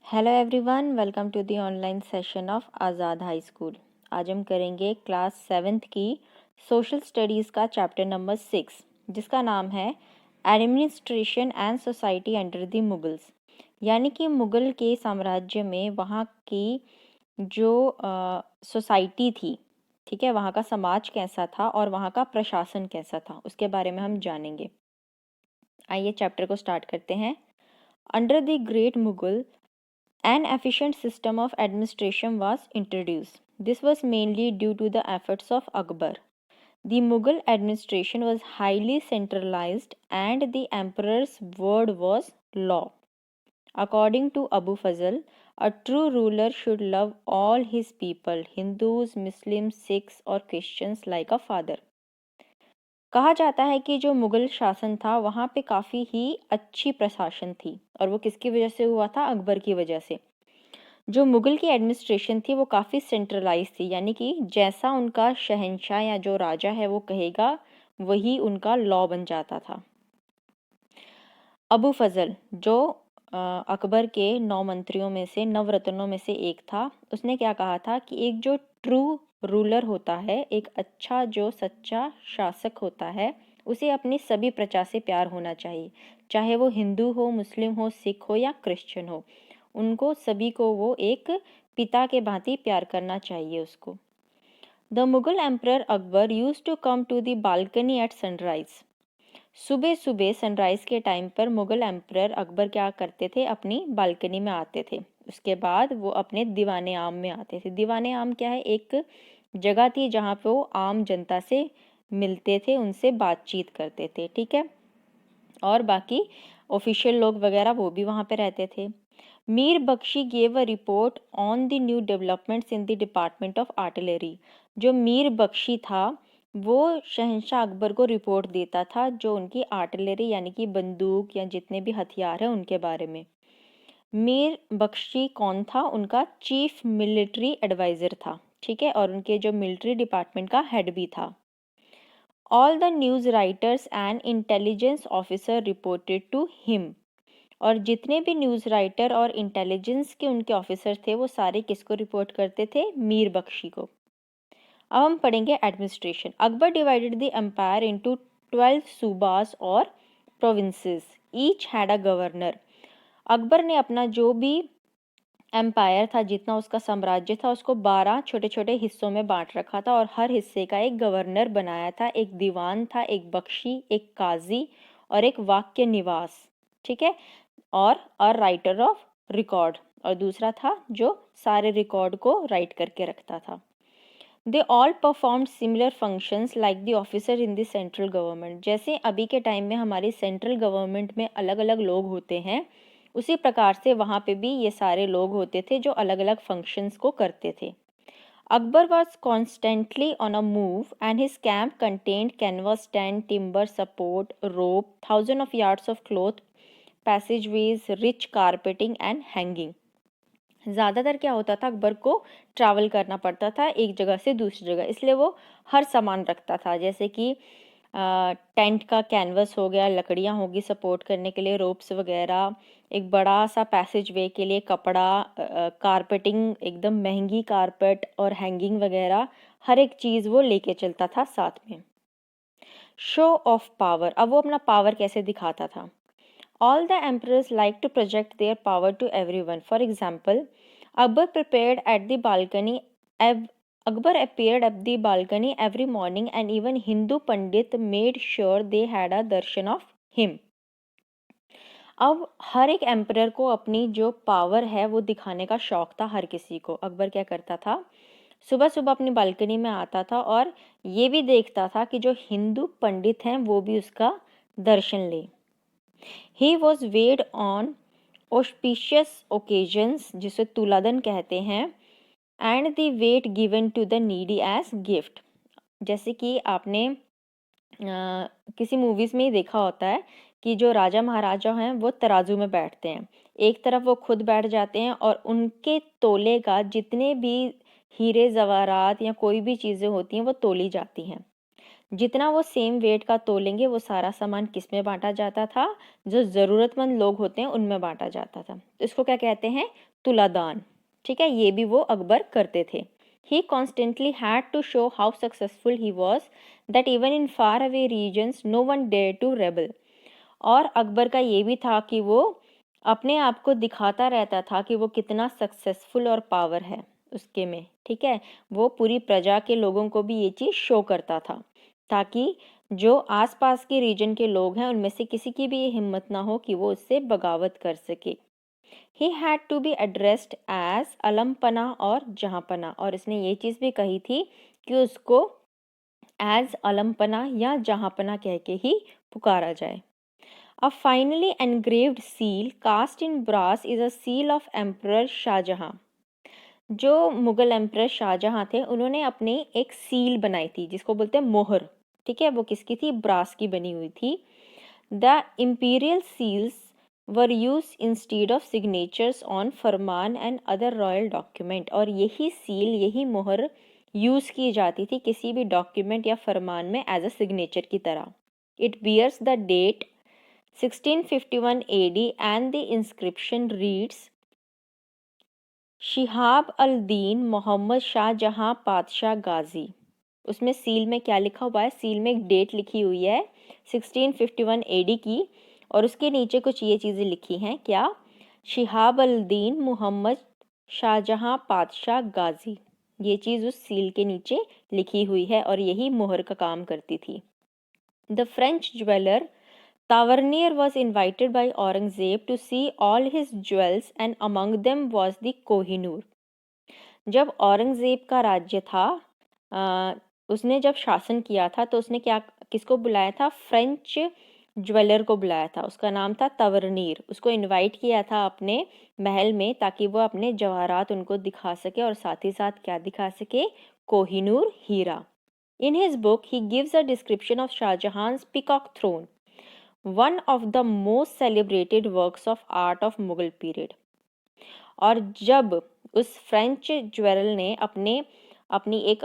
Hello everyone, welcome to the online session of Azad high school. आज हम करेंगे class 7th की सोशल स्टडीज़ का चैप्टर नंबर 6, जिसका नाम है administration and society under the Mughals. यानी कि मुग़ल के साम्राज्य में वहाँ की जो सोसाइटी थी, ठीक है, वहाँ का समाज कैसा था और वहाँ का प्रशासन कैसा था, उसके बारे में हम जानेंगे। आइए चैप्टर को स्टार्ट करते हैं। Under the great Mughal an efficient system of administration was introduced. This was mainly due to the efforts of Akbar. The Mughal administration was highly centralized and the emperor's word was law. According to Abu Fazl, a true ruler should love all his people, Hindus, Muslims, Sikhs और Christians like a father. कहा जाता है कि जो मुग़ल शासन था वहाँ पे काफ़ी ही अच्छी प्रशासन थी और वो किसकी वजह से हुआ था? अकबर की वजह से। जो मुग़ल की एडमिनिस्ट्रेशन थी वो काफ़ी सेंट्रलाइज थी, यानी कि जैसा उनका शहंशाह या जो राजा है वो कहेगा वही उनका लॉ बन जाता था। अबू फजल जो अकबर के 9 मंत्रियों में से, नवरत्नों में से एक था, उसने क्या कहा था कि एक जो ट्रू रूलर होता है, एक अच्छा जो सच्चा शासक होता है, उसे अपनी सभी प्रजा से प्यार होना चाहिए, चाहे वो हिंदू हो, मुस्लिम हो, सिख हो या क्रिश्चियन हो। उनको सभी को वो एक पिता के भांति प्यार करना चाहिए उसको। The Mughal emperor Akbar used to come to the balcony at sunrise. सुबह सुबह सनराइज के टाइम पर मुगल एम्परर अकबर क्या करते थे? अपनी बालकनी में आते थे। उसके बाद वो अपने दीवाने आम में आते थे। दीवाने आम क्या है? एक जगह थी जहाँ पे वो आम जनता से मिलते थे, उनसे बातचीत करते थे, ठीक है, और बाकी ऑफिशियल लोग वगैरह वो भी वहाँ पे रहते थे। Mir Bakhshi gave a report on the new developments in the department of artillery. जो मीर बख्शी था वो शहंशाह अकबर को रिपोर्ट देता था जो उनकी आर्टिलरी यानी कि बंदूक या जितने भी हथियार हैं उनके बारे में। मीर बख्शी कौन था? उनका चीफ मिलिट्री एडवाइज़र था, ठीक है, और उनके जो मिलिट्री डिपार्टमेंट का हेड भी था। All the news writers and intelligence officer reported to him. और जितने भी न्यूज़ राइटर और इंटेलिजेंस के उनके ऑफिसर थे वो सारे किसको रिपोर्ट करते थे? मीर बख्शी को। अब हम पढ़ेंगे administration. Akbar divided the empire into 12 subas और provinces, each had a governor. Akbar ने अपना जो भी एम्पायर था, जितना उसका साम्राज्य था, उसको 12 छोटे छोटे हिस्सों में बांट रखा था और हर हिस्से का एक गवर्नर बनाया था। एक दीवान था, एक बख्शी, एक काजी और एक वाक्य निवास, ठीक है, और राइटर ऑफ रिकॉर्ड, और दूसरा था जो सारे रिकॉर्ड को राइट करके रखता था। They all perform similar functions like the officer in the central government. जैसे अभी के टाइम में हमारी सेंट्रल गवर्नमेंट में अलग अलग लोग होते हैं, उसी प्रकार से वहाँ पे भी ये सारे लोग होते थे जो अलग अलग फंक्शंस को करते थे। Akbar was constantly on a move and his camp contained canvas, tent, timber, support, rope, 1000 of yards of cloth, passageways, rich carpeting and hanging. ज़्यादातर क्या होता था? अकबर को ट्रैवल करना पड़ता था एक जगह से दूसरी जगह, इसलिए वो हर सामान रखता था, जैसे कि टेंट का कैनवस हो गया, लकड़ियाँ होगी सपोर्ट करने के लिए, रोप्स वगैरह, एक बड़ा सा पैसेज वे के लिए कपड़ा, कारपेटिंग, एकदम महंगी कारपेट और हैंगिंग वगैरह, हर एक चीज़ वो लेके चलता था साथ में। Show off power. अब वो अपना पावर कैसे दिखाता था? All the emperors like to project their power to everyone. For example, Akbar prepared at the balcony. Akbar appeared at the balcony every morning, and even Hindu Pandit made sure they had a darshan of him. अब हर एक emperor को अपनी जो power है वो दिखाने का शौक था हर किसी को। अकबर क्या करता था? सुबह सुबह अपनी बालकनी में आता था और ये भी देखता था कि जो हिंदू पंडित हैं वो भी उसका दर्शन लें। He was weighed on auspicious occasions, जिसे तुलादन कहते हैं, and the weight given to the needy as gift। जैसे कि आपने किसी मूवीज़ में ही देखा होता है कि जो राजा महाराजा हैं वो तराजू में बैठते हैं, एक तरफ वो खुद बैठ जाते हैं और उनके तोले का जितने भी हीरे जवाहरात या कोई भी चीज़ें होती हैं वो तोली जाती हैं। जितना वो सेम वेट का तोलेंगे वो सारा सामान किस में बांटा जाता था? जो ज़रूरतमंद लोग होते हैं उनमें बांटा जाता था। तो इसको क्या कहते हैं? तुलादान। ठीक है, ये भी वो अकबर करते थे। He constantly had to show how successful he was, that even in far away regions no one dared to rebel. और अकबर का ये भी था कि वो अपने आप को दिखाता रहता था कि वो कितना सक्सेसफुल और पावर है उसके में। ठीक है, वो पूरी प्रजा के लोगों को भी ये चीज़ शो करता था, ताकि जो आसपास के रीजन के लोग हैं उनमें से किसी की भी ये हिम्मत ना हो कि वो उससे बगावत कर सके। He had to be addressed as अलमपना और जहाँपना, और इसने ये चीज़ भी कही थी कि उसको एज अलमपना या जहाँपना कह के ही पुकारा जाए। A finely engraved seal cast in brass is a seal of Emperor Shahjahan. जो मुगल एम्परर शाहजहाँ थे उन्होंने अपनी एक सील बनाई थी जिसको बोलते हैं मोहर। ठीक है, वो किसकी थी? ब्रास की बनी हुई थी। The imperial seals were used instead of signatures on farman and other royal document, और यही सील, यही मोहर यूज़ की जाती थी किसी भी डॉक्यूमेंट या फरमान में एज अ सिग्नेचर की तरह। It bears the date 1651 AD and the inscription reads Shihab al Din Mohammed Shahjahan पातशाह गाजी। उसमें सील में क्या लिखा हुआ है? सील में एक डेट लिखी हुई है 1651 AD की, और उसके नीचे कुछ ये चीज़ें लिखी हैं। क्या? शिहाब अल दीन मोहम्मद शाहजहाँ पातशाह गाजी। ये चीज़ उस सील के नीचे लिखी हुई है और यही मोहर का काम करती थी। The French jeweller Tavernier was invited by Aurangzeb to see all his jewels and among them was the Kohinoor. जब औरंगज़ेब का राज्य था, उसने जब शासन किया था तो उसने क्या किसको बुलाया था? फ्रेंच ज्वेलर को बुलाया था। उसका नाम था तवरनीर। उसको इनवाइट किया था अपने महल में ताकि वो अपने जवाहरात उनको दिखा सके और साथ ही साथ क्या दिखा सके? कोहिनूर हीरा। In his book, he gives a description of Shah Jahan's peacock throne, one of the most celebrated works of art of Mughal period. और जब उस फ्रेंच ज्वेलर ने अपनी एक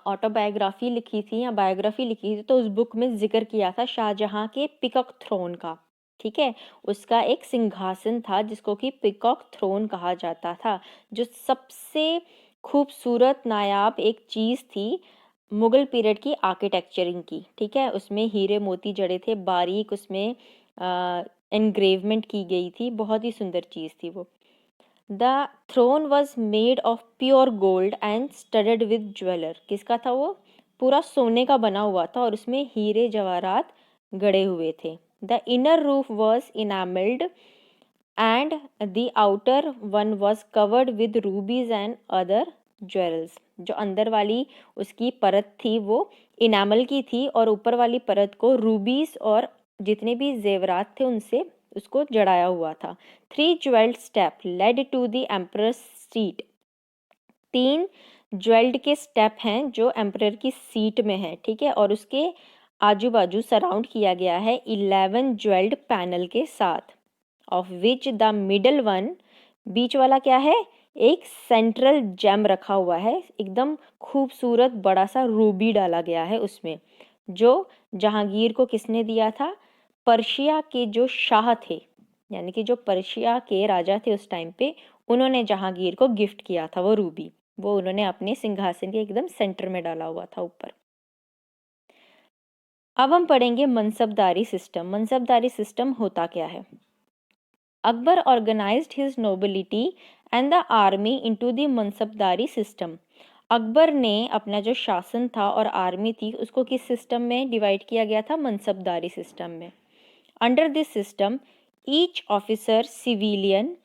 ऑटोबायोग्राफी लिखी थी या बायोग्राफी लिखी थी तो उस बुक में जिक्र किया था शाहजहाँ के पिकॉक थ्रोन का। ठीक है, उसका एक सिंहासन था जिसको कि पिकॉक थ्रोन कहा जाता था, जो सबसे खूबसूरत नायाब एक चीज़ थी मुगल पीरियड की आर्किटेक्चरिंग की। ठीक है, उसमें हीरे मोती जड़े थे, बारीक उसमें एनग्रेवमेंट की गई थी, बहुत ही सुंदर चीज़ थी वो। The throne was made of pure gold and studded with jeweller. किसका था वो? पूरा सोने का बना हुआ था और उसमें हीरे जवाहरात गड़े हुए थे। The inner roof was enamelled and the outer one was covered with rubies and other jewels. जो अंदर वाली उसकी परत थी वो इनामल की थी और ऊपर वाली परत को रूबीज और जितने भी जेवरात थे उनसे उसको जड़ाया हुआ था। 3 jewelled step led to the emperor seat. 3 jewelled के स्टेप हैं जो एम्परर की सीट में है। ठीक है, और उसके आजू बाजू सराउंड किया गया है 11 ज्वेल्ड पैनल के साथ, of which the middle one, बीच वाला क्या है? एक सेंट्रल जेम रखा हुआ है, एकदम खूबसूरत बड़ा सा रूबी डाला गया है उसमें, जो जहांगीर को किसने दिया था? पर्शिया के जो शाह थे, यानी कि जो पर्शिया के राजा थे उस टाइम पे, उन्होंने जहांगीर को गिफ्ट किया था वो रूबी। वो उन्होंने अपने सिंहासन के एकदम सेंटर में डाला हुआ था ऊपर। अब हम पढ़ेंगे मनसबदारी सिस्टम। मनसबदारी सिस्टम होता क्या है? Akbar organized his nobility and the army into the मनसबदारी system. Akbar ने अपना जो शासन था और आर्मी थी उसको किस सिस्टम में डिवाइड किया गया था? मनसबदारी सिस्टम में। Under this system each officer civilian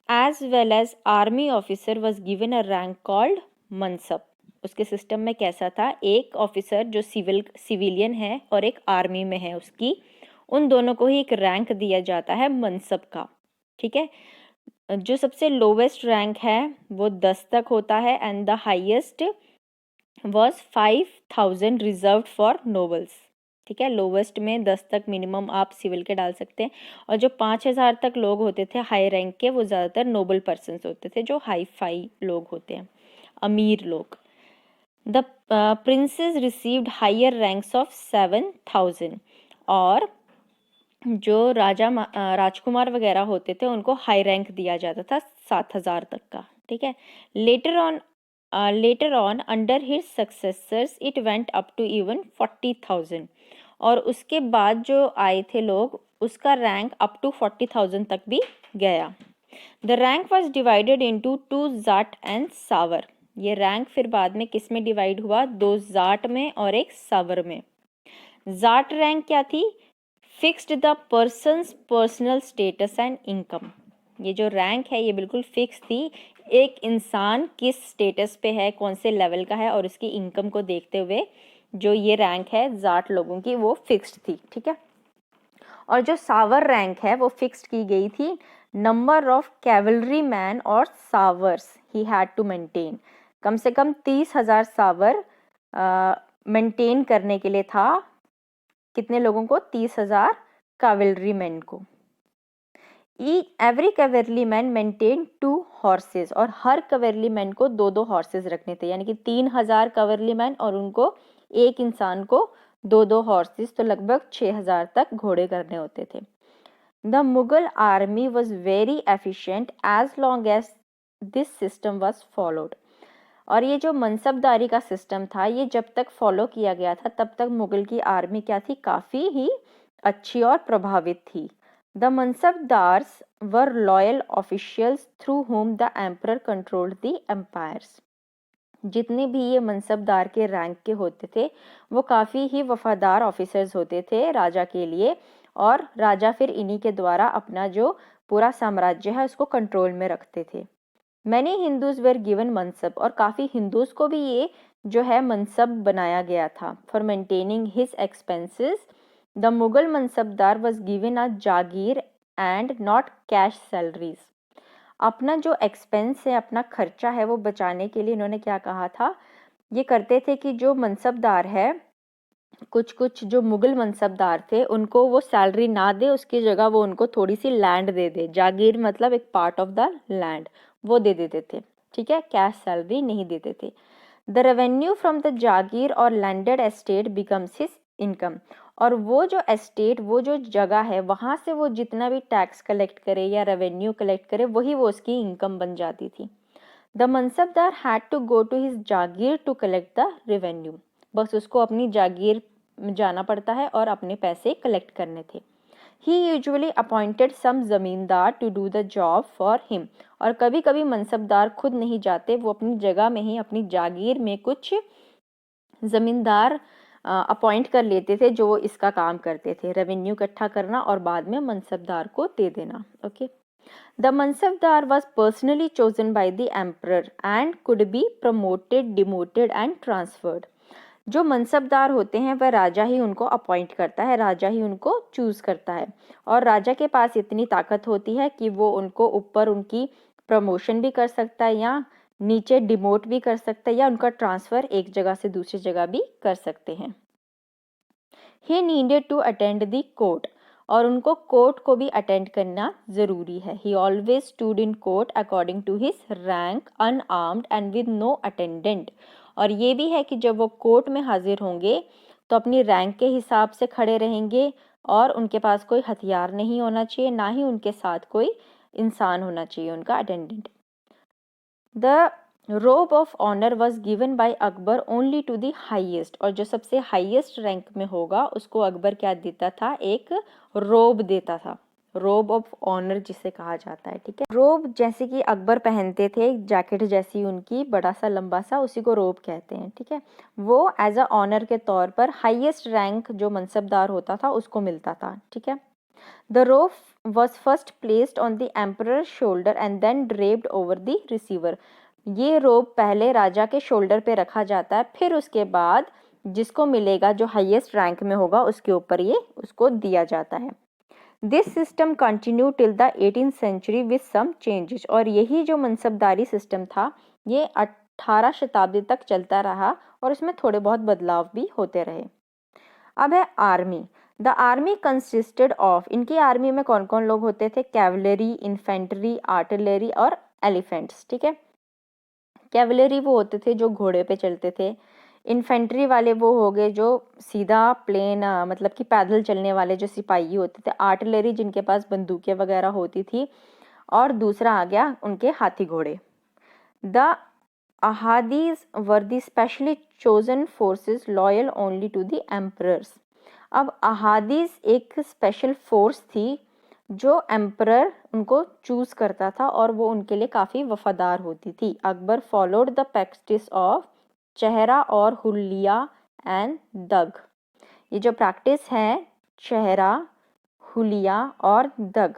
as well as army officer was given a rank called mansab. उसके सिस्टम में कैसा था? एक ऑफिसर जो सिविलियन है और एक आर्मी में है उसकी, उन दोनों को ही एक रैंक दिया जाता है मनसब का। ठीक है, जो सबसे लोवेस्ट रैंक है वो 10 तक होता है and the highest was 5000 reserved for nobles. ठीक है, लोवेस्ट में 10 तक मिनिमम आप सिविल के डाल सकते हैं, और जो 5000 तक लोग होते थे हाई रैंक के वो ज़्यादातर नोबल पर्सन्स होते थे, जो हाई फाई लोग होते हैं, अमीर लोग। The princes received higher ranks of 7,000 और जो राजकुमार वगैरह होते थे उनको हाई रैंक दिया जाता था 7,000 तक का, ठीक है। Later on under his successors it went up to even 40,000 और उसके बाद जो आए थे लोग उसका रैंक अप टू 40,000 तक भी गया। The rank was divided into 2 Jat and सावर। ये रैंक फिर बाद में किस में डिवाइड हुआ? 2 जाट में और एक सावर में। जाट रैंक क्या थी? Fixed the persons personal status and income. ये जो रैंक है ये बिल्कुल फिक्स थी, एक इंसान किस स्टेटस पे है, कौन से लेवल का है और उसकी इनकम को देखते हुए जो ये रैंक है जाट लोगों की वो फिक्स्ड थी, ठीक है। और जो सावर रैंक है वो फिक्स्ड की गई थी नंबर ऑफ कैवलरी मैन और सावर्स ही हैड टू मेंटेन। कम से कम 30,000 सावर मेंटेन करने के लिए था। कितने लोगों को? 30,000 कैवलरी मैन को। Every cavalry man maintain 2 horses और हर कैवलरी मैन को 2-2 हॉर्सेस रखने थे, यानी कि 3,000 कैवलरी मैन और उनको एक इंसान को 2-2 हॉर्सेस, तो लगभग 6,000 तक घोड़े करने होते थे। The Mughal army was very efficient as long as this system was followed. और ये जो मनसबदारी का सिस्टम था ये जब तक फॉलो किया गया था तब तक मुगल की आर्मी क्या थी? काफ़ी ही अच्छी और प्रभावित थी। The mansabdars were loyal officials through whom the emperor controlled the empires. जितने भी ये मनसबदार के रैंक के होते थे वो काफ़ी ही वफादार ऑफिसर्स होते थे राजा के लिए, और राजा फिर इन्हीं के द्वारा अपना जो पूरा साम्राज्य है उसको कंट्रोल में रखते थे। मैनी हिंदूज वेर गिवन मनसब, और काफ़ी हिंदूज को भी ये जो है मनसब बनाया गया था। For maintaining his expenses the Mughal mansabdar was given a Jagir and not cash salaries. अपना जो एक्सपेंस है, अपना खर्चा है, वो बचाने के लिए इन्होंने क्या कहा था? ये करते थे कि जो मनसबदार है, कुछ जो मुगल मनसबदार थे उनको वो सैलरी ना दे, उसकी जगह वो उनको थोड़ी सी लैंड दे दे। जागीर मतलब एक पार्ट ऑफ द लैंड, वो दे देते थे, ठीक है। कैश सैलरी नहीं देते थे। द रेवेन्यू फ्रॉम द जागीर और landed estate becomes his income. और वो जो एस्टेट, वो जो जगह है, वहाँ से वो जितना भी टैक्स कलेक्ट करे या रेवेन्यू कलेक्ट करे वही वो उसकी इनकम बन जाती थी। The mansabdar had to go to his jagir to collect the revenue. बस उसको अपनी जागीर में जाना पड़ता है और अपने पैसे कलेक्ट करने थे। ही usually appointed some zamindar to do the job for him. और कभी कभी मनसबदार खुद नहीं जाते, वो अपनी जगह में ही अपनी जागीर में कुछ जमींदार अपॉइंट कर लेते थे जो इसका काम करते थे, रेवेन्यू इकट्ठा करना और बाद में मनसबदार को दे देना। Okay. The mansabdar was personally chosen by the emperor and could be promoted, demoted and transferred. जो मनसबदार होते हैं वह राजा ही उनको अपॉइंट करता है, राजा ही उनको चूज करता है, और राजा के पास इतनी ताकत होती है कि वो उनको ऊपर उनकी प्रमोशन भी कर सकता है या नीचे डिमोट भी कर सकता है या उनका ट्रांसफर एक जगह से दूसरी जगह भी कर सकते हैं। He needed to attend the court, और उनको कोर्ट को भी अटेंड करना जरूरी है। He always stood in court according to his rank unarmed and with no attendant. और ये भी है कि जब वो कोर्ट में हाजिर होंगे तो अपनी रैंक के हिसाब से खड़े रहेंगे और उनके पास कोई हथियार नहीं होना चाहिए, ना ही उनके साथ कोई इंसान होना चाहिए उनका attendant. The robe of honour was given by Akbar only to the highest, और जो सबसे हाइएस्ट रैंक में होगा उसको अकबर क्या देता था? एक रोब देता था, रोब ऑफ ऑनर जिसे कहा जाता है, ठीक है। रोब जैसे कि अकबर पहनते थे, जैकेट जैसी उनकी, बड़ा सा लंबा सा, उसी को रोब कहते हैं, ठीक है। वो एज अ ऑनर के तौर पर हाइएस्ट रैंक जो मनसबदार होता था उसको मिलता था, ठीक है। The robe was first placed on the emperor's shoulder and then draped over the receiver. ये रोब पहले राजा के शोल्डर पे रखा जाता है, फिर उसके बाद जिसको मिलेगा, जो हाईएस्ट रैंक में होगा, उसके ऊपर ये उसको दिया जाता है। This system continue till the 18th century with some changes. और यही जो मनसबदारी सिस्टम था ये 18 शताब्दी तक चलता रहा और इसमें थोड़े बहुत बदलाव भी होते रहे। अब है army. The army consisted of, इनकी आर्मी में कौन कौन लोग होते थे? कैवलरी, इन्फेंट्री, आर्टिलरी और एलिफेंट्स, ठीक है। कैवलरी वो होते थे जो घोड़े पे चलते थे, इन्फेंट्री वाले वो हो गए जो सीधा प्लेन मतलब कि पैदल चलने वाले जो सिपाही होते थे, आर्टिलरी जिनके पास बंदूकें वगैरह होती थी, और दूसरा आ गया उनके हाथी घोड़े। The ahadis were the specially chosen forces loyal only to the emperors. अब अहादीज एक स्पेशल फोर्स थी जो एम्परर उनको चूज करता था और वो उनके लिए काफ़ी वफादार होती थी। Akbar followed the practice of चेहरा और हुलिया एंड दग। ये जो प्रैक्टिस है चेहरा, हुलिया और दग,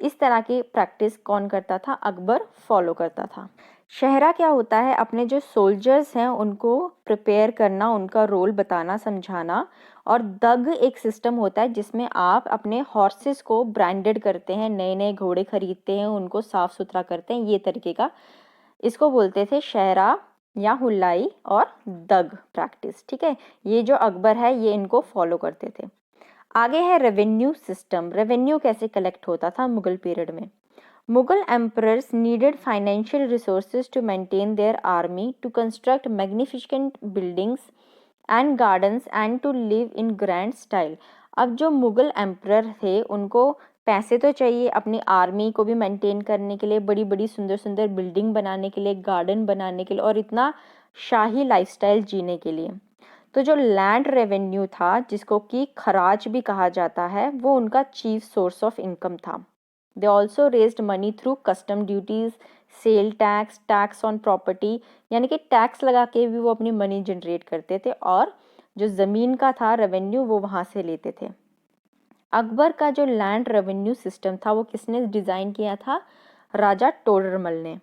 इस तरह की प्रैक्टिस कौन करता था? अकबर फॉलो करता था। शहरा क्या होता है? अपने जो सोल्जर्स हैं उनको प्रिपेयर करना, उनका रोल बताना, समझाना। और दग एक सिस्टम होता है जिसमें आप अपने हॉर्सेस को ब्रांडेड करते हैं, नए नए घोड़े खरीदते हैं, उनको साफ सुथरा करते हैं, ये तरीके का। इसको बोलते थे शहरा या हुलाई और दग प्रैक्टिस। ठीक है, ये जो अकबर है ये इनको फॉलो करते थे। आगे है रेवेन्यू सिस्टम। रेवेन्यू कैसे कलेक्ट होता था मुगल पीरियड में? Mughal emperors needed financial resources to maintain their army, to construct magnificent buildings and gardens and to live in grand style. अब जो मुगल एम्परर थे उनको पैसे तो चाहिए अपनी आर्मी को भी मेंटेन करने के लिए, बड़ी बड़ी सुंदर सुंदर बिल्डिंग बनाने के लिए, गार्डन बनाने के लिए और इतना शाही लाइफस्टाइल जीने के लिए। तो जो लैंड रेवेन्यू था, जिसको कि खराज भी कहा जाता है, वो उनका चीफ सोर्स ऑफ इनकम था। They also raised money through custom duties, sale tax, tax on property, यानी कि टैक्स लगा के भी वो अपनी मनी जनरेट करते थे और जो ज़मीन का था रेवेन्यू वो वहाँ से लेते थे। अकबर का जो लैंड रेवेन्यू सिस्टम था वो किसने डिज़ाइन किया था? राजा टोडरमल ने।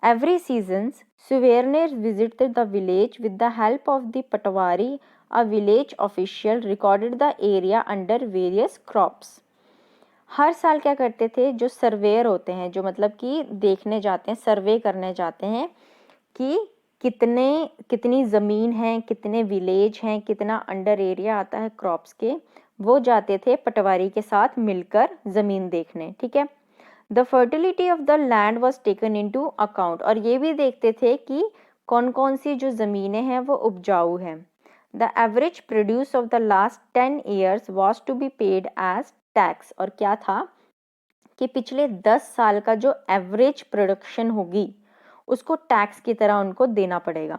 Every seasons surveyor visited the village with the help of the patwari, a village official recorded the area under various crops. हर साल क्या करते थे? जो सर्वेयर होते हैं, जो मतलब कि देखने जाते हैं, सर्वे करने जाते हैं कि कितनी ज़मीन है, कितने विलेज हैं, कितना अंडर एरिया आता है क्रॉप्स के, वो जाते थे पटवारी के साथ मिलकर ज़मीन देखने। ठीक है, the fertility of the land was taken into account, और ये भी देखते थे कि कौन कौन सी जो ज़मीनें हैं वो उपजाऊ हैं। The average produce of the last 10 years was to be paid as tax, और क्या था कि पिछले 10 साल का जो एवरेज प्रोडक्शन होगी उसको टैक्स की तरह उनको देना पड़ेगा।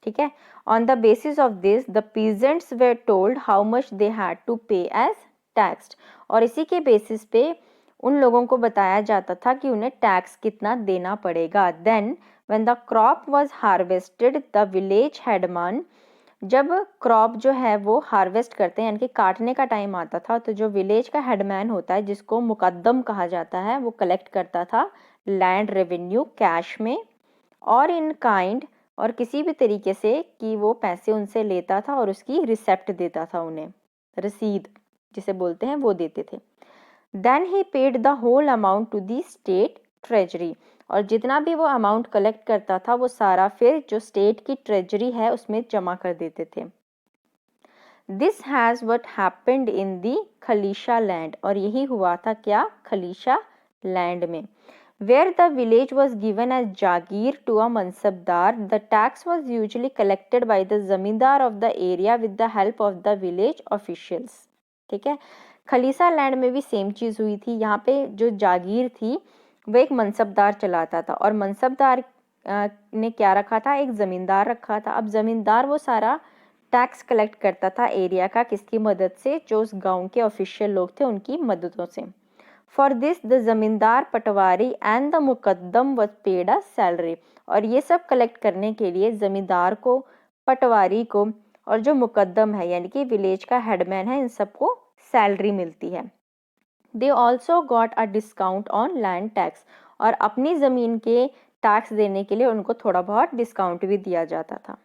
ठीक है, on the basis of this the peasants were told how much they had to pay as tax, और इसी के बेसिस पे उन लोगों को बताया जाता था कि उन्हें टैक्स कितना देना पड़ेगा। Then when the crop was harvested the village headman, जब क्रॉप जो है वो हार्वेस्ट करते हैं यानी कि काटने का टाइम आता था, तो जो विलेज का हेडमैन होता है जिसको मुकद्दम कहा जाता है, वो कलेक्ट करता था लैंड रेवेन्यू कैश में और इन काइंड, और किसी भी तरीके से कि वो पैसे उनसे लेता था और उसकी रिसेप्ट देता था, उन्हें रसीद जिसे बोलते हैं वो देते थे। Then he paid the whole amount to the state treasury, और जितना भी वो अमाउंट कलेक्ट करता था वो सारा फिर जो स्टेट की ट्रेजरी है उसमें जमा कर देते थे। This has what happened in the khalisa land, और यही हुआ था क्या? खलीशा लैंड में। Where the village was given as jagir to a mansabdar, the tax was usually collected by the zamindar of the area with the help of the village officials. ठीक है, khalisa land में भी सेम चीज़ हुई थी। यहाँ पे जो जागीर थी वो एक मनसबदार चलाता था, और मनसबदार ने क्या रखा था? एक ज़मींदार रखा था। अब ज़मींदार वो सारा टैक्स कलेक्ट करता था एरिया का, किसकी मदद से? जो उस गांव के ऑफिशियल लोग थे उनकी मददों से। For this the zamindar, patwari and the muqaddam was paid a salary, और ये सब कलेक्ट करने के लिए जमींदार को, पटवारी को और जो मुकद्दम है यानी कि विलेज का हेडमैन है, इन सबको सैलरी मिलती है। They also got a discount on land tax, और अपनी ज़मीन के टैक्स देने के लिए उनको थोड़ा बहुत डिस्काउंट भी दिया जाता था।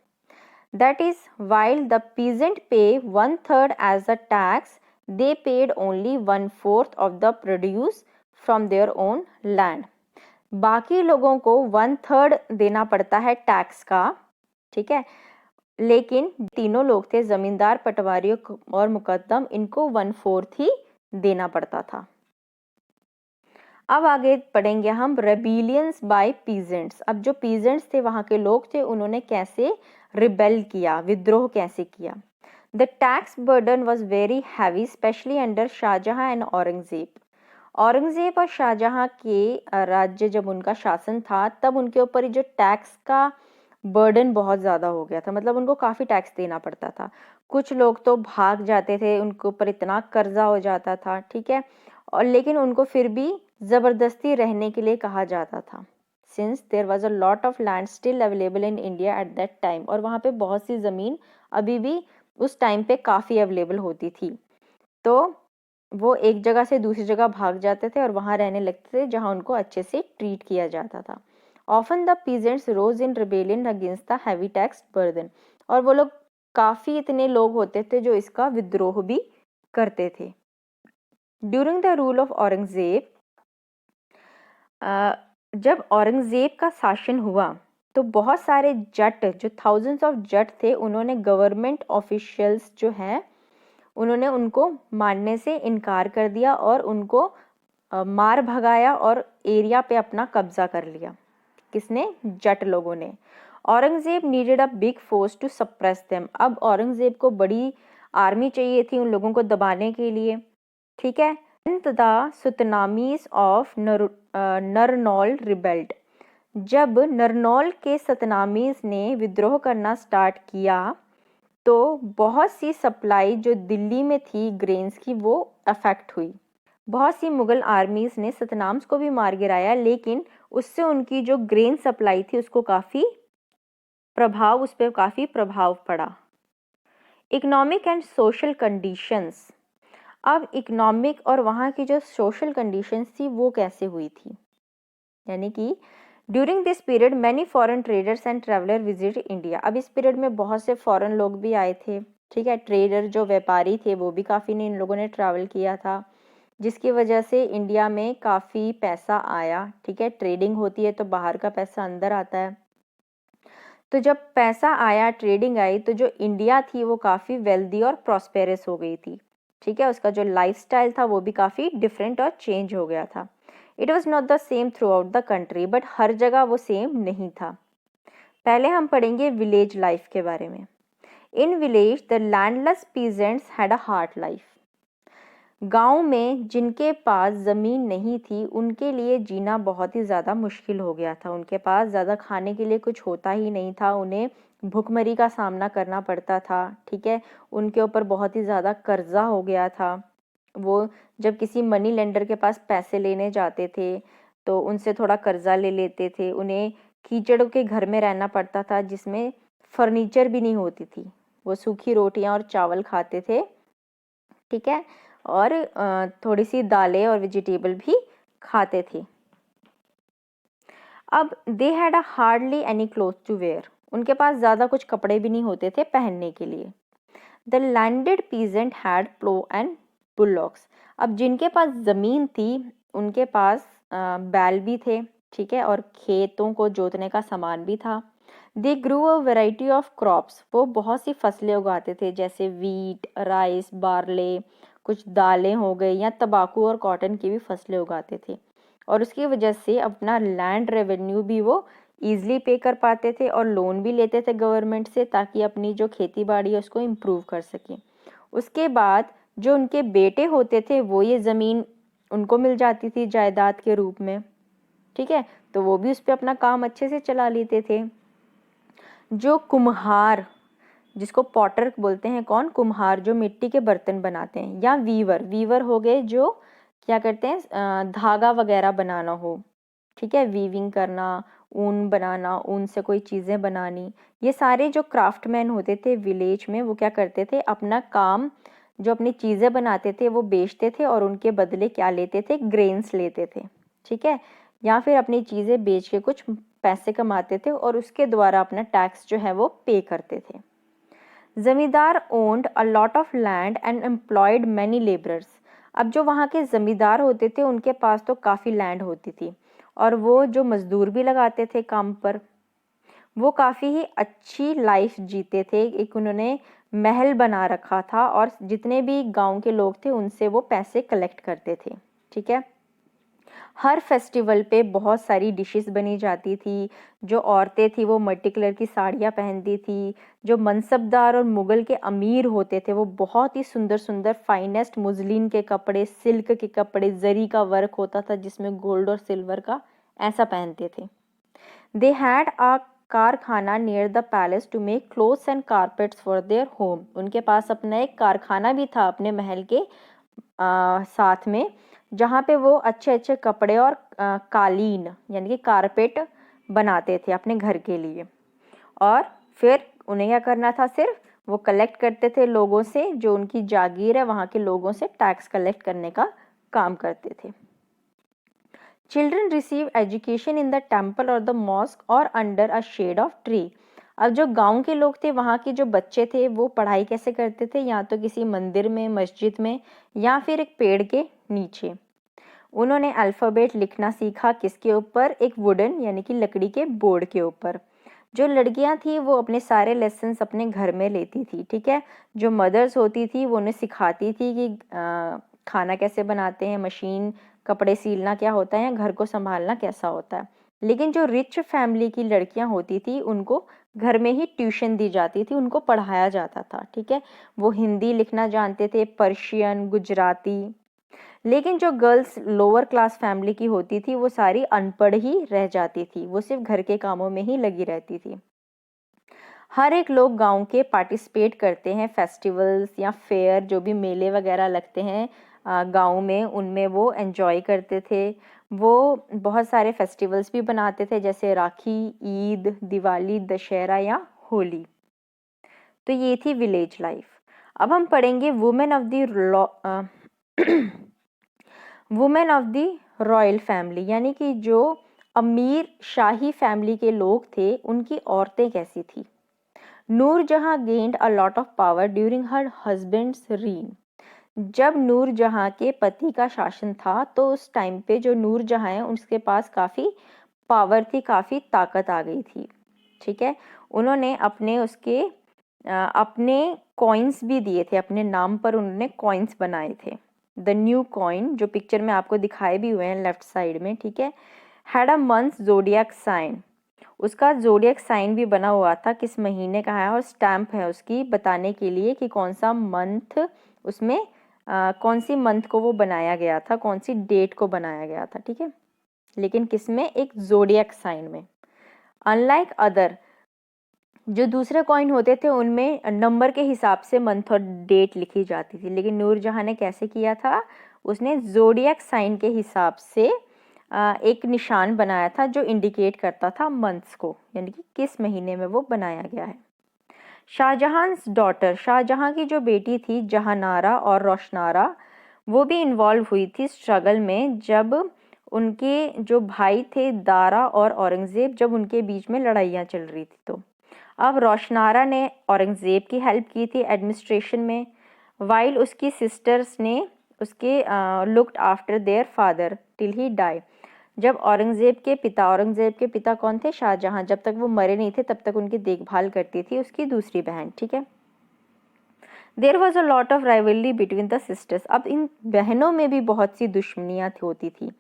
That is while the peasant pay 1/3 as a tax, they paid only 1/4 of the produce from their own land. बाकी लोगों को 1/3 देना पड़ता है टैक्स का। ठीक है, लेकिन तीनों लोग थे, जमींदार, पटवारी और मुकद्दम, इनको 1/4 ही देना पड़ता था। अब आगे पढ़ेंगे हम रेबिलियंस बाय पीजेंट्स। अब जो पीजेंट्स थे, वहाँ के लोग थे, उन्होंने कैसे रिबेल किया, विद्रोह कैसे किया। The tax burden was very heavy specially under Shahjahan and Aurangzeb. Aurangzeb और शाहजहां के राज्य जब उनका शासन था, तब उनके ऊपर जो टैक्स का बर्डन बहुत ज़्यादा हो गया था, मतलब उनको काफ़ी टैक्स देना पड़ता था। कुछ लोग तो भाग जाते थे, उनके ऊपर इतना कर्जा हो जाता था, ठीक है, और लेकिन उनको फिर भी ज़बरदस्ती रहने के लिए कहा जाता था। Since there was a lot of land still available in India at that time, और वहाँ पे बहुत सी ज़मीन अभी भी उस टाइम पे काफ़ी अवेलेबल होती थी, तो वो एक जगह से दूसरी जगह भाग जाते थे और वहाँ रहने लगते थे जहाँ उनको अच्छे से ट्रीट किया जाता था। Often the peasants rose in rebellion against the heavy tax burden, और वो लोग काफ़ी इतने लोग होते थे जो इसका विद्रोह भी करते थे। During the rule of Aurangzeb, जब औरंगजेब का शासन हुआ तो बहुत सारे जट, जो थाउजेंड्स ऑफ जट थे, उन्होंने गवर्नमेंट ऑफिशियल्स जो हैं, उन्होंने उनको मानने से इनकार कर दिया और उनको मार भगाया और एरिया पे अपना कब्जा कर लिया। किसने? जट लोगों ने। Aurangzeb needed a big force to suppress them. अब औरंगजेब को बड़ी आर्मी चाहिए थी उन लोगों को दबाने के लिए, ठीक है। The Satnamis of Narnaul rebelled. जब नरनौल के सतनामीज ने विद्रोह करना स्टार्ट किया तो बहुत सी सप्लाई जो दिल्ली में थी ग्रेन्स की, वो अफेक्ट हुई। बहुत सी मुगल आर्मीज ने सतनाम्स को भी मार गिराया, लेकिन उससे उनकी जो ग्रेन सप्लाई थी उसको उस पर काफ़ी प्रभाव पड़ा। Economic and social conditions. अब इकोनॉमिक और वहाँ की जो सोशल कंडीशंस थी वो कैसे हुई थी, यानी कि during this period many foreign traders and traveller visit India. अब इस पीरियड में बहुत से फॉरेन लोग भी आए थे, ठीक है। ट्रेडर जो व्यापारी थे वो भी काफ़ी इन लोगों ने ट्रैवल किया था, जिसकी वजह से इंडिया में काफ़ी पैसा आया, ठीक है। ट्रेडिंग होती है तो बाहर का पैसा अंदर आता है, तो जब पैसा आया, ट्रेडिंग आई, तो जो इंडिया थी वो काफ़ी वेल्दी और प्रॉस्पेरस हो गई थी, ठीक है। उसका जो लाइफस्टाइल था वो भी काफ़ी डिफरेंट और चेंज हो गया था। It was not the same throughout the country, but हर जगह वो सेम नहीं था। पहले हम पढ़ेंगे विलेज लाइफ के बारे में। In village the landless peasants had a hard life. गांव में जिनके पास ज़मीन नहीं थी उनके लिए जीना बहुत ही ज़्यादा मुश्किल हो गया था। उनके पास ज़्यादा खाने के लिए कुछ होता ही नहीं था, उन्हें भुखमरी का सामना करना पड़ता था, ठीक है। उनके ऊपर बहुत ही ज़्यादा कर्जा हो गया था। वो जब किसी मनी लेंडर के पास पैसे लेने जाते थे तो उनसे थोड़ा कर्जा ले लेते थे। उन्हें कीचड़ के घर में रहना पड़ता था जिसमें फर्नीचर भी नहीं होती थी। वो सूखी रोटियां और चावल खाते थे, ठीक है, और थोड़ी सी दालें और वेजिटेबल भी खाते थे। अब they had a hardly any cloth to wear. उनके पास ज़्यादा कुछ कपड़े भी नहीं होते थे पहनने के लिए। The landed peasant had plough and bullocks. अब जिनके पास ज़मीन थी उनके पास बैल भी थे, ठीक है, और खेतों को जोतने का सामान भी था। दे ग्रू अ वेराइटी ऑफ क्रॉप्स। वो बहुत सी फसलें उगाते थे, जैसे वीट, राइस, बार्ले, कुछ दालें हो गई, या तंबाकू और कॉटन की भी फसलें उगाते थे। और उसकी वजह से अपना लैंड रेवेन्यू भी वो ईजिली पे कर पाते थे और लोन भी लेते थे गवर्नमेंट से, ताकि अपनी जो खेती बाड़ी है उसको इम्प्रूव कर सकें। उसके बाद जो उनके बेटे होते थे वो ये ज़मीन उनको मिल जाती थी जायदाद के रूप में, ठीक है, तो वो भी उस पर अपना काम अच्छे से चला लेते थे। जो कुम्हार, जिसको पॉटर बोलते हैं, कौन? कुम्हार, जो मिट्टी के बर्तन बनाते हैं, या वीवर, वीवर हो गए जो क्या करते हैं, धागा वगैरह बनाना हो, ठीक है, वीविंग करना, ऊन बनाना, ऊन से कोई चीज़ें बनानी, ये सारे जो क्राफ्टमैन होते थे विलेज में, वो क्या करते थे, अपना काम, जो अपनी चीज़ें बनाते थे वो बेचते थे और उनके बदले क्या लेते थे? ग्रेन्स लेते थे, ठीक है, या फिर अपनी चीज़ें बेच के कुछ पैसे कमाते थे और उसके द्वारा अपना टैक्स जो है वो पे करते थे। जमींदार owned a lot of land and employed many labourers. अब जो वहाँ के जमींदार होते थे उनके पास तो काफ़ी लैंड होती थी और वो जो मजदूर भी लगाते थे काम पर। वो काफ़ी ही अच्छी लाइफ जीते थे। एक उन्होंने महल बना रखा था और जितने भी गांव के लोग थे उनसे वो पैसे कलेक्ट करते थे, ठीक है। हर फेस्टिवल पे बहुत सारी डिशेस बनी जाती थी। जो औरतें थी वो मल्टी कलर की साड़ियाँ पहनती थी। जो मनसबदार और मुग़ल के अमीर होते थे वो बहुत ही सुंदर-सुंदर फाइनेस्ट मुस्लिन के कपड़े, सिल्क के कपड़े, ज़री का वर्क होता था जिसमें गोल्ड और सिल्वर का, ऐसा पहनते थे। दे had a karkhana near the palace to make clothes and carpets for their home. उनके पास अपना एक कारखाना भी था अपने महल के साथ में, जहाँ पे वो अच्छे-अच्छे कपड़े और कालीन यानी कि कारपेट बनाते थे अपने घर के लिए। और फिर उन्हें क्या करना था, सिर्फ वो कलेक्ट करते थे लोगों से, जो उनकी जागीर है वहाँ के लोगों से टैक्स कलेक्ट करने का काम करते थे। Children receive education in the temple और द मॉस्क और under a shade of tree. अब जो गांव के लोग थे, वहाँ के जो बच्चे थे, वो पढ़ाई कैसे करते थे, या तो किसी मंदिर में, मस्जिद में, या फिर एक पेड़ के नीचे। उन्होंने अल्फ़ाबेट लिखना सीखा किसके ऊपर, एक वुडन यानी कि लकड़ी के बोर्ड के ऊपर। जो लड़कियां थी वो अपने सारे लेसन्स अपने घर में लेती थी, ठीक है। जो मदर्स होती थी वो उन्हें सिखाती थी कि खाना कैसे बनाते हैं, मशीन, कपड़े सीलना क्या होता है, घर को संभालना कैसा होता है। लेकिन जो रिच फैमिली की लड़कियां होती थी उनको घर में ही ट्यूशन दी जाती थी, उनको पढ़ाया जाता था, ठीक है। वो हिंदी लिखना जानते थे, पर्शियन, गुजराती। लेकिन जो गर्ल्स लोअर क्लास फैमिली की होती थी वो सारी अनपढ़ ही रह जाती थी, वो सिर्फ घर के कामों में ही लगी रहती थी। हर एक लोग गांव के पार्टिसिपेट करते हैं फेस्टिवल्स या फेयर, जो भी मेले वगैरह लगते हैं गांव में, उनमें वो एंजॉय करते थे। वो बहुत सारे फेस्टिवल्स भी बनाते थे, जैसे राखी, ईद, दिवाली, दशहरा या होली। तो ये थी विलेज लाइफ। अब हम पढ़ेंगे women of the women of the royal family, यानी कि जो अमीर शाही फैमिली के लोग थे उनकी औरतें कैसी थी। Nurjahan gained a lot of power during her husband's reign. जब नूरजहां के पति का शासन था तो उस टाइम पे जो नूरजहां है उसके पास काफ़ी पावर थी, काफ़ी ताकत आ गई थी, ठीक है। उन्होंने अपने कॉइन्स भी दिए थे, अपने नाम पर उन्होंने कॉइन्स बनाए थे। द न्यू कॉइन जो पिक्चर में आपको दिखाए भी हुए हैं लेफ्ट साइड में, ठीक है। Had a month zodiac sign, उसका जोडियक साइन भी बना हुआ था, किस महीने का है, और स्टैम्प है उसकी बताने के लिए कि कौन सा मंथ उसमें कौन सी मंथ को वो बनाया गया था, कौन सी डेट को बनाया गया था, ठीक है। लेकिन किसमें, एक जोडियक साइन में। अनलाइक अदर, जो दूसरे कॉइन होते थे उनमें नंबर के हिसाब से मंथ और डेट लिखी जाती थी, लेकिन नूरजहां ने कैसे किया था, उसने जोडियक साइन के हिसाब से एक निशान बनाया था जो इंडिकेट करता था मंथ्स को, यानी कि किस महीने में वो बनाया गया है। शाहजहां's डॉटर, शाहजहां की जो बेटी थी जहानारा और रोशनारा, वो भी इन्वॉल्व हुई थी स्ट्रगल में, जब उनके जो भाई थे दारा और औरंगज़ेब, जब उनके बीच में लड़ाइयाँ चल रही थी। तो अब रोशनारा ने औरंगज़ेब की हेल्प की थी एडमिनिस्ट्रेशन में, वाइल उसकी सिस्टर्स ने उसके looked after their father till he die. जब औरंगज़ेब के पिता कौन थे, शाहजहां, जब तक वो मरे नहीं थे तब तक उनकी देखभाल करती थी उसकी दूसरी बहन, ठीक है। There was a lot of rivalry between the sisters, अब इन बहनों में भी बहुत सी दुश्मनियाँ होती थी।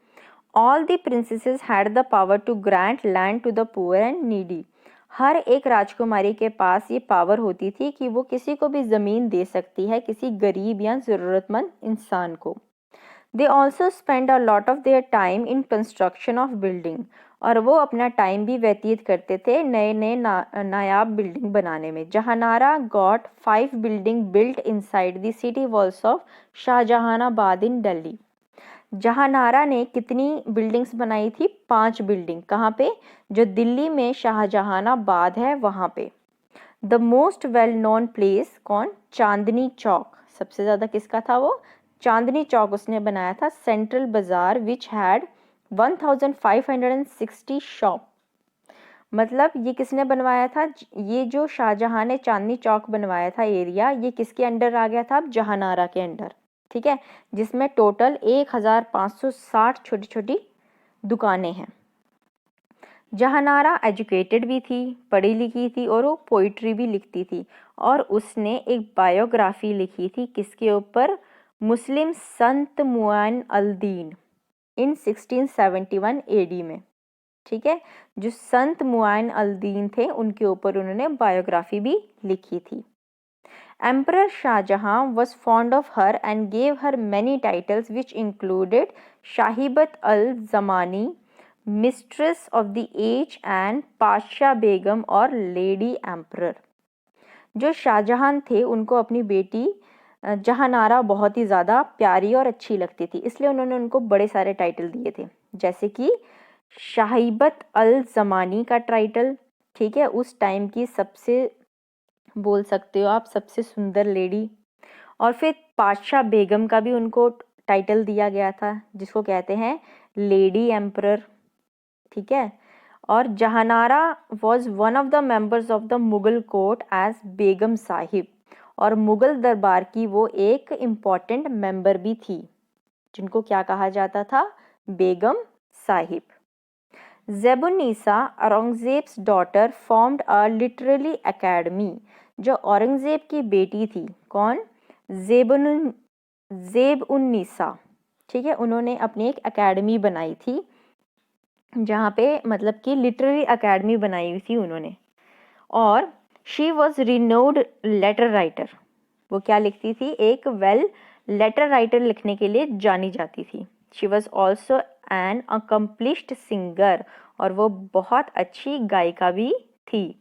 All the princesses had the power to grant land to the poor and needy, हर एक राजकुमारी के पास ये पावर होती थी कि वो किसी को भी ज़मीन दे सकती है, किसी गरीब या ज़रूरतमंद इंसान को। They also spend a lot of their time in construction of building, और वो अपना टाइम भी व्यतीत करते थे नए नए नायाब बिल्डिंग बनाने में। Jahanara got 5 building built inside the city walls of Shahjahanabad in Delhi. Jahanara ने कितनी बिल्डिंग्स बनाई थी, 5 बिल्डिंग। कहाँ पे, जो दिल्ली में शाहजहानाबाद है वहाँ पे। The most well known place कौन, चांदनी चौक, सबसे ज़्यादा किसका था वो, चांदनी चौक उसने बनाया था। सेंट्रल बाज़ार विच हैड 1560 शॉप, मतलब ये किसने बनवाया था, ये जो शाहजहां ने चांदनी चौक बनवाया था एरिया, ये किसके अंडर आ गया था, अब जहानारा के अंडर, ठीक है, जिसमें टोटल 1560 छोटी छोटी दुकानें हैं। जहानारा एजुकेटेड भी थी, पढ़ी लिखी थी, और वो पोइट्री भी लिखती थी, और उसने एक बायोग्राफी लिखी थी किसके ऊपर, मुस्लिम संत मुइन अल दीन, इन 1671 एडी में। ठीक है, जो संत मुआइन अल दीन थे उनके ऊपर उन्होंने बायोग्राफी भी लिखी थी। Emperor Shah Jahan was fond of her and gave her many titles which included Shahibat al-Zamani, Mistress of the Age and Pasha Begum और Lady Emperor। जो शाहजहां थे उनको अपनी बेटी जहानारा बहुत ही ज़्यादा प्यारी और अच्छी लगती थी, इसलिए उन्होंने उनको बड़े सारे टाइटल दिए थे, जैसे कि शाहिबत अल ज़मानी का टाइटल, ठीक है, उस टाइम की सबसे, बोल सकते हो आप, सबसे सुंदर लेडी। और फिर पातशाह बेगम का भी उनको टाइटल दिया गया था, जिसको कहते हैं लेडी एम्परर। ठीक है, और Jahanara was one of the members of the Mughal court as Begum Sahib, और मुगल दरबार की वो एक इम्पॉर्टेंट मेंबर भी थी, जिनको क्या कहा जाता था, Begum Sahib. Zebunnisa, Aurangzeb's daughter, formed a literary academy. जो औरंगज़ेब की बेटी थी, कौन, ज़ेब-उन-निसा, ठीक है, उन्होंने अपनी एक एकेडमी बनाई थी, जहाँ पे मतलब कि लिटरेरी एकेडमी बनाई हुई थी उन्होंने। और she was renowned letter writer, वो क्या लिखती थी, एक वेल लेटर राइटर लिखने के लिए जानी जाती थी। She was also an accomplished singer, और वो बहुत अच्छी गायिका भी थी।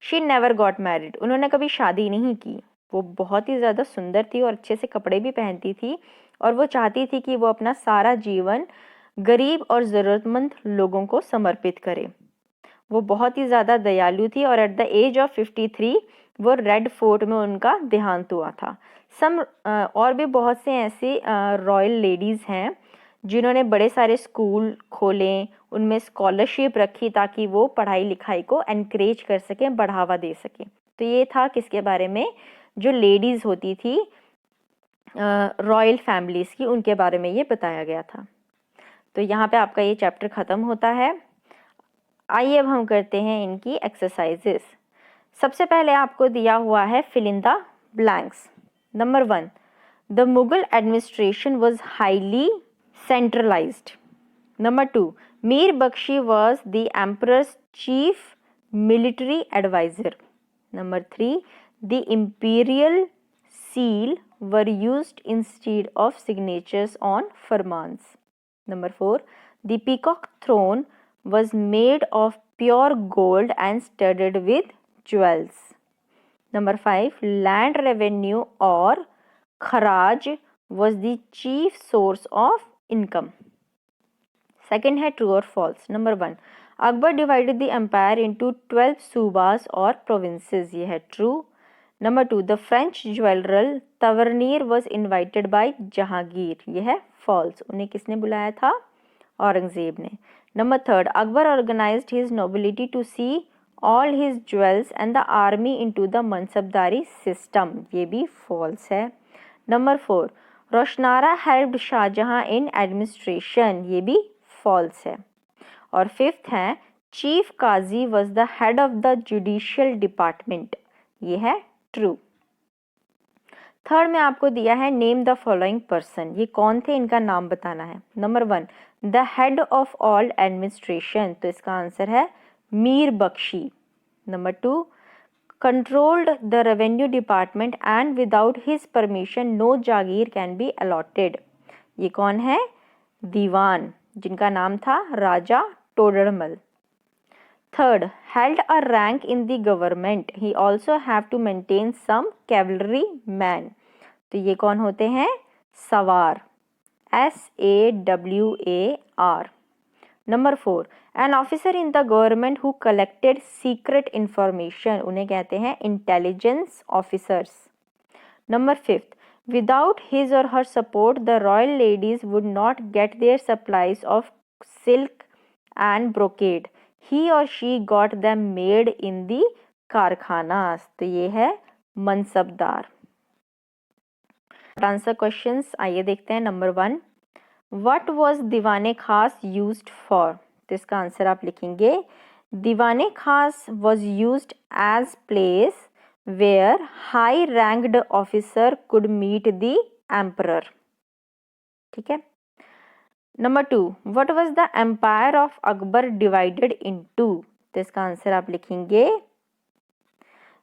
शी नेवर गॉट मैरिड, उन्होंने कभी शादी नहीं की। वो बहुत ही ज़्यादा सुंदर थी और अच्छे से कपड़े भी पहनती थी, और वो चाहती थी कि वो अपना सारा जीवन गरीब और ज़रूरतमंद लोगों को समर्पित करे। वो बहुत ही ज़्यादा दयालु थी, और एट द एज ऑफ 53 वो रेड फोर्ट में उनका देहांत हुआ था। और भी बहुत से ऐसे रॉयल लेडीज़ हैं जिन्होंने बड़े सारे स्कूल खोले, उनमें स्कॉलरशिप रखी ताकि वो पढ़ाई लिखाई को एनकरेज कर सकें, बढ़ावा दे सकें। तो ये था किसके बारे में, जो लेडीज़ होती थी रॉयल फैमिलीज़ की, उनके बारे में ये बताया गया था। तो यहाँ पे आपका ये चैप्टर ख़त्म होता है। आइए अब हम करते हैं इनकी एक्सरसाइजेस। सबसे पहले आपको दिया हुआ है fill in the blanks. Number 1, the Mughal administration was highly centralised. Number 2, Mir Bakhshi was the emperor's chief military advisor. Number 3, the imperial seal were used instead of signatures on farmans. Number 4, the peacock throne was made of pure gold and studded with jewels. Number 5, land revenue or kharaj was the chief source of income. Second है true or false. Number 1, Akbar divided the empire into 12 subas और provinces, ये है true. Number 2, the French general Tavernier was invited by Jahangir, ये है false. उन्हें किसने बुलाया था, औरंगजेब ने. Number 3, Akbar organized his nobility to see all his jewels and the army into the mansabdari system, ये भी false है. Number 4, Roshanara helped Shahjahan in administration, ये भी false है. और 5th है chief Qazi was the head of the judicial department, ये है ट्रू. थर्ड में आपको दिया है नेम द फॉलोइंग पर्सन, ये कौन थे, इनका नाम बताना है. Number 1, the head of all administration, तो इसका आंसर है Mir Bakhshi. Number 2, controlled the revenue department and without his permission no jagir can be allotted, ये कौन है, दीवान, जिनका नाम था राजा Todarmal. Third, held a rank in the government. He also have to maintain some cavalry man. तो ये कौन होते हैं, सवार, SAWAR. Number 4, an officer in the government who collected secret information, उन्हें कहते हैं intelligence officers. Number 5, without his or her support the royal ladies would not get their supplies of silk and brocade. He or she got them made in the कारखानास, तो ये है mansabdar. Answer questions आइए देखते हैं. Number 1, what was दीवाने खास used for, तो इसका आंसर आप लिखेंगे Diwane Khas was used as place where high ranked officer could meet the emperor. ठीक है. Number 2, what was the empire of Akbar divided into? तो इसका आंसर आप लिखेंगे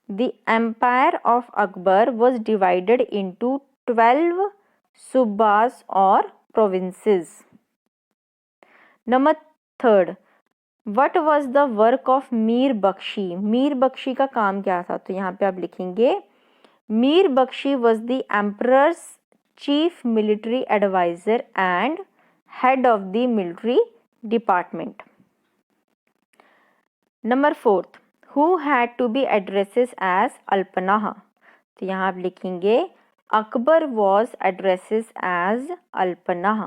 the empire of Akbar was divided into 12 subas और provinces. Number 3, what was the work of Mir Bakhshi? Mir Bakhshi का काम क्या था? तो यहाँ पे आप लिखेंगे Mir Bakhshi was the emperor's chief military adviser and head of the military department. Number 4, who had to be addressed as Alpanah? तो यहाँ आप लिखेंगे Akbar was addressed as Alpanah.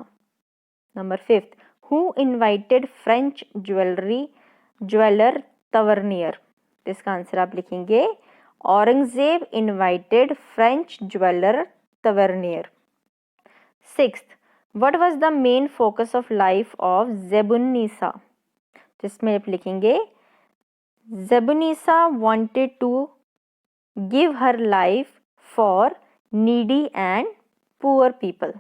Number 5, who invited French jeweller Tavernier? इसका आंसर आप लिखेंगे Aurangzeb invited French jeweller Tavernier. 6, what was the main focus of life of Zebunnisa? जिसमें आप लिखेंगे Zebunnisa wanted to give her life for needy and poor people.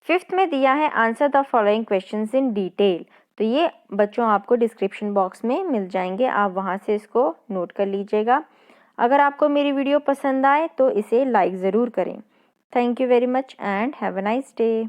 5th में दिया है answer the following questions in detail. तो ये बच्चों आपको डिस्क्रिप्शन बॉक्स में मिल जाएंगे, आप वहाँ से इसको नोट कर लीजिएगा। अगर आपको मेरी वीडियो पसंद आए तो इसे लाइक ज़रूर करें। Thank you very much and have a nice day.